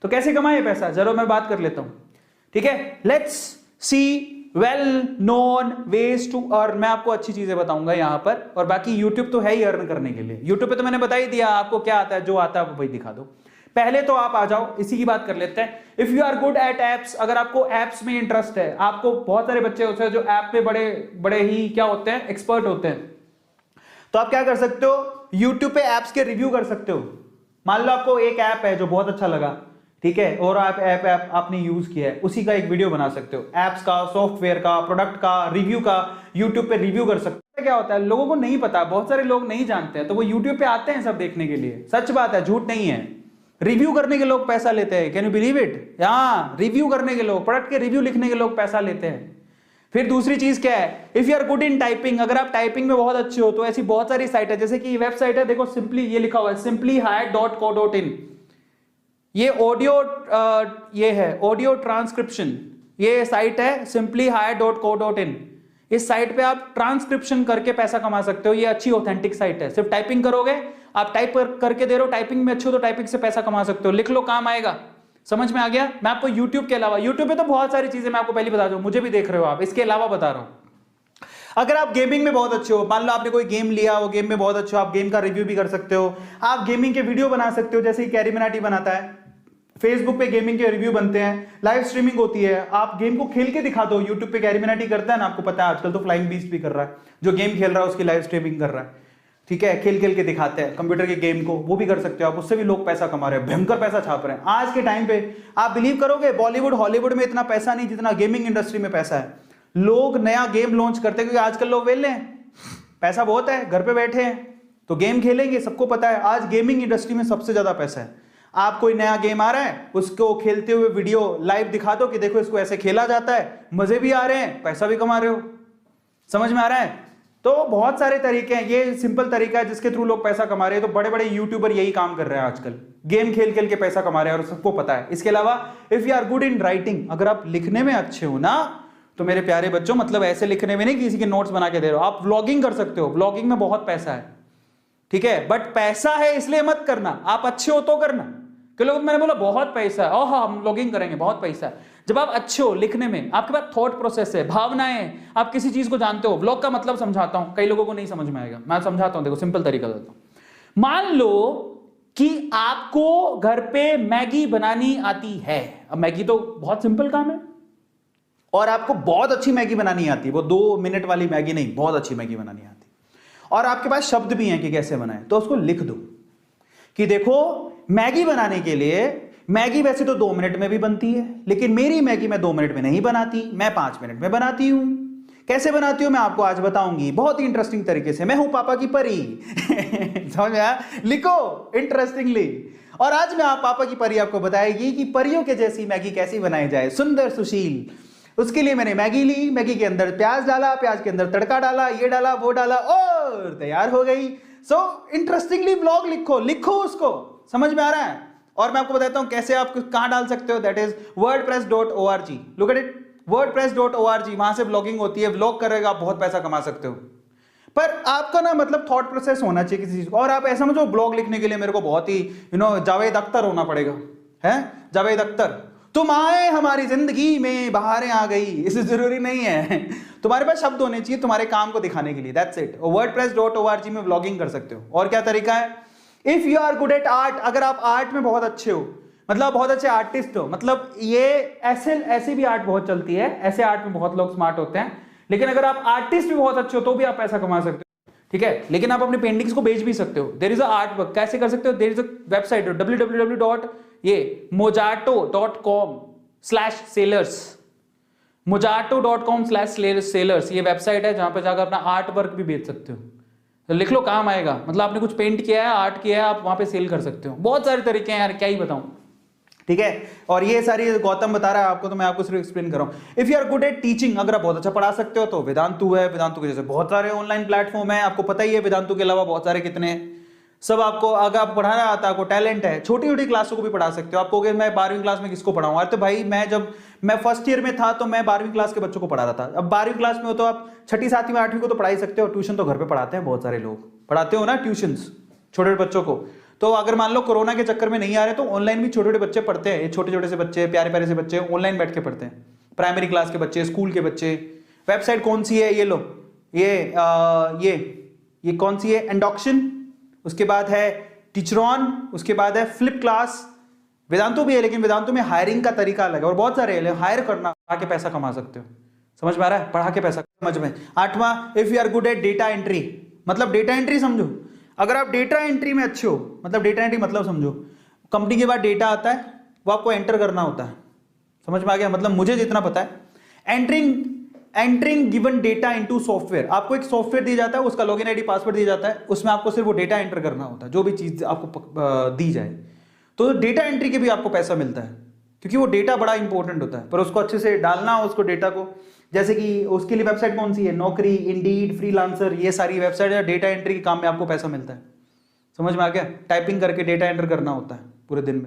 तो कैसे कमाए पैसा, जरूर मैं बात कर लेता हूं, ठीक है। Let's see well known ways to earn. मैं आपको अच्छी चीजें बताऊंगा यहां पर, और बाकी यूट्यूब तो है ही अर्न करने के लिए। यूट्यूब पे तो मैंने बता ही दिया आपको क्या आता है, जो आता है वही दिखा दो। पहले तो आप आ जाओ, इसी की बात कर लेते हैं। If you are good at apps, अगर आपको एप्स में इंटरेस्ट है, आपको बहुत सारे बच्चे होते हैं जो ऐप पे बड़े बड़े ही क्या होते हैं, एक्सपर्ट होते हैं, तो आप क्या कर सकते हो, यूट्यूब पे एप्स के रिव्यू कर सकते हो। मान लो आपको एक ऐप है जो बहुत अच्छा लगा, ठीक है, और आप ऐप आपने यूज किया है, उसी का एक वीडियो बना सकते हो, एप्स का, सॉफ्टवेयर का, प्रोडक्ट का रिव्यू का, यूट्यूब पे रिव्यू कर सकते हो। क्या होता है, लोगों को नहीं पता, बहुत सारे लोग नहीं जानते हैं, तो वो यूट्यूब पे आते हैं सब देखने के लिए। सच बात है, झूठ नहीं है। रिव्यू करने के लोग पैसा लेते हैं, कैन यू बिलीव इट। हाँ, रिव्यू करने के लोग, प्रोडक्ट के रिव्यू लिखने के लोग पैसा लेते हैं। फिर दूसरी चीज क्या है, if you are good in typing, अगर आप टाइपिंग में बहुत अच्छे हो तो ऐसी बहुत सारी साइट है, जैसे कि वेबसाइट है, देखो सिंपली ये लिखा हुआ है simplyhire.co.in। ये ऑडियो ये है ऑडियो ट्रांसक्रिप्शन, ये साइट है simplyhire.co.in। इस साइट पे आप ट्रांसक्रिप्शन करके पैसा कमा सकते हो। ये अच्छी ऑथेंटिक साइट है, सिर्फ टाइपिंग करोगे, आप टाइप करके दे रहे हो, टाइपिंग में अच्छे हो तो टाइपिंग से पैसा कमा सकते हो। लिख लो, काम आएगा। समझ में आ गया। मैं आपको YouTube के अलावा, YouTube पे तो बहुत सारी चीजें मैं आपको पहले बता दूं, मुझे भी देख रहे हो आप, इसके अलावा बता रहा हूं। अगर आप गेमिंग में बहुत अच्छे हो, मान लो आपने कोई गेम लिया, वो गेम में बहुत अच्छे हो, आप गेम का रिव्यू भी कर सकते हो। आप गेमिंग के वीडियो बना सकते हो, जैसे कि कैरी मिनाटी बनाता है, फेसबुक पे गेमिंग के रिव्यू बनते हैं, लाइव स्ट्रीमिंग होती है, आप गेम को खेल के दिखा दो। यूट्यूब पे कैरी मिनाटी करता है ना, आपको पता है आजकल तो फ्लाइंग बीस्ट भी कर रहा है, जो गेम खेल रहा है उसकी लाइव स्ट्रीमिंग कर रहा है, ठीक है, खेल खेल के दिखाते हैं कंप्यूटर के गेम को, वो भी कर सकते हो आप, उससे भी लोग पैसा कमा रहे हैं, भयंकर पैसा छाप रहे हैं आज के टाइम पे। आप बिलीव करोगे, बॉलीवुड हॉलीवुड में इतना पैसा नहीं जितना गेमिंग इंडस्ट्री में पैसा है। लोग नया गेम लॉन्च करते हैं, क्योंकि आजकल लोग वेले हैं, पैसा बहुत है, घर पे बैठे हैं तो गेम खेलेंगे। सबको पता है आज गेमिंग इंडस्ट्री में सबसे ज्यादा पैसा है। आप कोई नया गेम आ रहा है, उसको खेलते हुए वीडियो लाइव दिखा दो कि देखो इसको ऐसे खेला जाता है, मजे भी आ रहे हैं, पैसा भी कमा रहे हो। समझ में आ रहा है। तो बहुत सारे तरीके हैं, ये सिंपल तरीका है जिसके थ्रू लोग पैसा कमा रहे हैं। तो बड़े बड़े यूट्यूबर यही काम कर रहे हैं आजकल, गेम खेल खेल के पैसा कमा रहे हैं और सबको पता है। इसके अलावा if you are good in writing, अगर आप लिखने में अच्छे हो ना, तो मेरे प्यारे बच्चों, मतलब ऐसे लिखने में नहीं किसी के नोट्स बना के दे रहे हो, आप व्लॉगिंग कर सकते हो। व्लॉगिंग में बहुत पैसा है, ठीक है, बट पैसा है इसलिए मत करना, आप अच्छे हो तो करना। कि लोग, मैंने बोला बहुत पैसा है, ओह हम व्लॉगिंग करेंगे, बहुत पैसा है। जब आप अच्छे हो लिखने में, आपके पास थॉट प्रोसेस है, भावनाएं, आप किसी चीज को जानते हो। व्लॉग का मतलब समझाता हूं, कई लोगों को नहीं समझ में आएगा, मैं समझाता हूं, देखो सिंपल तरीका देता हूं। मान लो कि आपको घर पे मैगी बनानी आती है। अब मैगी तो बहुत सिंपल काम है, और आपको बहुत अच्छी मैगी बनानी आती है, वो 2 मिनट वाली मैगी नहीं, बहुत अच्छी मैगी बनानी आती है, और आपके पास शब्द भी हैं कि कैसे बनाए, तो उसको लिख दो कि देखो मैगी बनाने के लिए, मैगी वैसे तो 2 मिनट में भी बनती है, लेकिन मेरी मैगी मैं 2 मिनट में नहीं बनाती, मैं 5 मिनट में बनाती हूं। कैसे बनाती हूं मैं आपको आज बताऊंगी, बहुत ही इंटरेस्टिंग तरीके से। मैं हूं पापा की परी समझ में आया, लिखो इंटरेस्टिंगली। और आज मैं आप पापा की परी आपको बताएगी कि परियों के जैसी मैगी कैसी बनाई जाए, सुंदर सुशील। उसके लिए मैंने मैगी ली, मैगी के अंदर प्याज डाला, प्याज के अंदर तड़का डाला, ये डाला वो डाला, और तैयार हो गई। सो इंटरेस्टिंगली व्लॉग लिखो, लिखो उसको, समझ में आ रहा है। और मैं आपको बताता हूं कैसे आप कहां डाल सकते हो, that is wordpress.org। Look at it, wordpress.org, वहां से व्लॉगिंग होती है, व्लॉग करेगा आप बहुत पैसा कमा सकते हो। पर आपका ना मतलब थॉट प्रोसेस होना चाहिए किसी चीज। और आप ऐसा समझो ब्लॉग लिखने के लिए मेरे को बहुत ही जावेद अख्तर होना पड़ेगा, है जावेद अख्तर, तुम आए हमारी जिंदगी में, बहारें आ गई, इसे जरूरी नहीं है। तुम्हारे पास शब्द होने चाहिए तुम्हारे काम को दिखाने के लिए, दैट्स इट। wordpress.org में व्लॉगिंग कर सकते हो। और क्या तरीका है, if you are good at art, अगर आप आर्ट में बहुत अच्छे हो, मतलब बहुत अच्छे आर्टिस्ट हो, मतलब ये ऐसे भी आर्ट बहुत चलती है, ऐसे आर्ट में बहुत लोग स्मार्ट होते हैं, लेकिन अगर आप आर्टिस्ट भी बहुत अच्छे हो तो भी आप पैसा कमा सकते हो, ठीक है। लेकिन आप अपनी पेंटिंग्स को बेच भी सकते हो। There is a art work, कैसे कर सकते हो, there is a website www.mojato.com/sellers, mojato.com/sellers, ये वेबसाइट है जहां पर जाकर अपना आर्ट वर्क भी बेच सकते हो। तो लिख लो, काम आएगा। मतलब आपने कुछ पेंट किया है, आर्ट किया है, आप वहां पे सेल कर सकते हो। बहुत सारे तरीके हैं यार, क्या ही बताऊं, ठीक है। और ये सारी गौतम बता रहा है आपको, तो मैं आपको सिर्फ एक्सप्लेन कर रहा हूं। If you are good at teaching, अगर आप बहुत अच्छा पढ़ा सकते हो तो वेदांतु है। वेदांतु के जैसे बहुत सारे ऑनलाइन प्लेटफॉर्म है, आपको पता ही है वेदांतु के अलावा बहुत सारे कितने हैं। सब आपको, अगर आप पढ़ाना आता है, आपको टैलेंट है, छोटी छोटी क्लासों को भी पढ़ा सकते हो। आप कहोगे मैं 12वीं क्लास में किसको पढ़ाऊं, अरे तो भाई जब मैं फर्स्ट ईयर में था तो मैं 12वीं क्लास के बच्चों को पढ़ा रहा था। अब 12वीं क्लास में हो तो आप 6ठी 7वीं 8वीं को तो पढ़ा ही सकते हो। ट्यूशन तो घर पे पढ़ाते हैं, बहुत सारे लोग पढ़ाते हो ना ट्यूशंस छोटे बच्चों को, तो अगर मान लो कोरोना के चक्कर में नहीं आ रहे तो ऑनलाइन भी छोटे छोटे बच्चे पढ़ते हैं, छोटे छोटे से बच्चे, प्यारे प्यारे से बच्चे ऑनलाइन बैठ के पढ़ते हैं, प्राइमरी क्लास के बच्चे, स्कूल के बच्चे। वेबसाइट कौन सी है, ये लो, ये कौन सी है, एंडॉक्शन, उसके बाद है टीचरॉन, उसके बाद है फ्लिप क्लास। वेदांतु भी है, लेकिन वेदांतु में हायरिंग का तरीका अलग है और बहुत सारे है, हायर करना, पढ़ा के पैसा कमा सकते हो। समझ में आ रहा है, पढ़ा के पैसा समझ में। 8वां, if you are good at data entry, मतलब डेटा एंट्री समझो, अगर आप डेटा एंट्री में अच्छे हो, मतलब डेटा एंट्री मतलब समझो, कंपनी के बाद डेटा आता है, वो आपको एंटर करना होता है। समझ में आ गया, मतलब मुझे जितना पता है, entering given data into software, आपको एक सॉफ्टवेयर दिया जाता है, उसका लॉगिन आईडी पासवर्ड दिया जाता है, उसमें आपको सिर्फ वो डेटा एंटर करना होता है, जो भी चीज आपको दी जाए। तो डेटा एंट्री के भी आपको पैसा मिलता है, क्योंकि वो डेटा बड़ा इंपॉर्टेंट होता है, पर उसको अच्छे से डालना हो, उसको डेटा को, जैसे कि उसके लिए वेबसाइट कौन सी है, नौकरी, इंडीड, फ्रीलांसर, ये सारी वेबसाइट है, डेटा एंट्री के काम में आपको पैसा मिलता है। समझ में आ गया, टाइपिंग करके डेटा एंटर करना होता है पूरे दिन में।